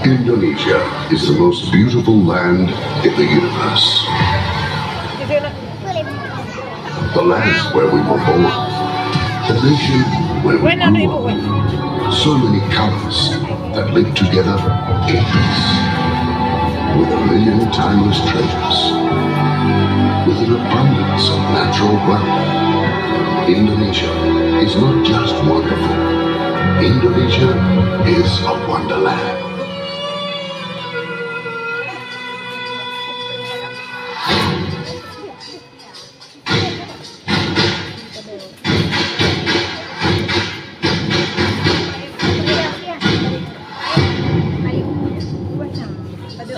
Indonesia is the most beautiful land in the universe. The land where we were born. The nation where we grew up. So many colors that link together in peace. With a million timeless treasures. With an abundance of natural wealth. Indonesia is not just wonderful. Indonesia is a wonderland.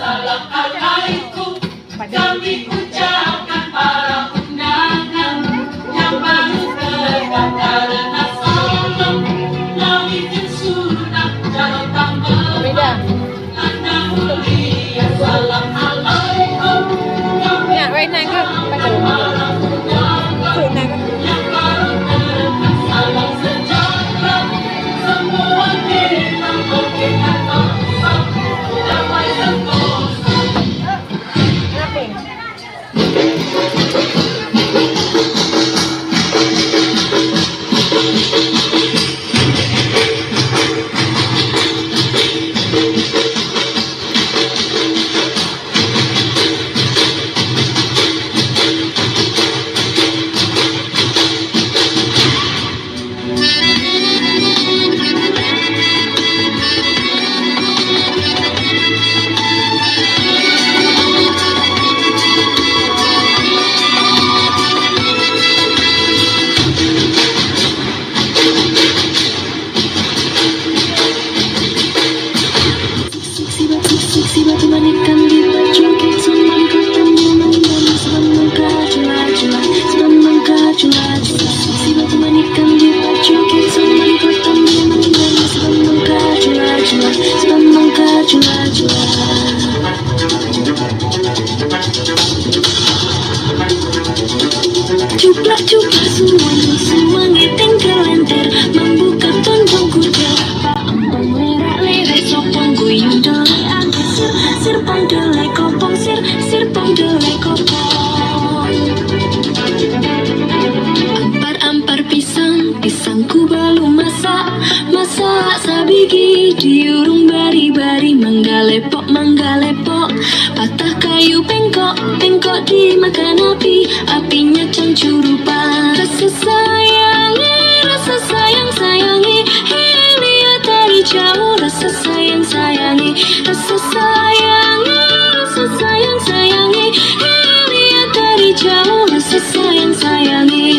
Assalamualaikum, kami ucapkan para undangan yang baru tegak karena salam langit yang sudah datang anda mulia. Assalamualaikum, kami ucapkan para undangan yang baru tegak salam sejahtera semua kita berkata damai sentosa. Cuplah semuanya tinggal enter membuka tonjong kuda paempong lerak lere sopong guyung delai angke sir pong delai kopong sir pong delai kopong ampar pisangku balu masak sabigi diurung bari manggalepok patah kayu pengkok dimakan apinya cangcurupan rasa sayangi lihat dari jauh rasa sayangi lihat dari jauh rasa sayangi.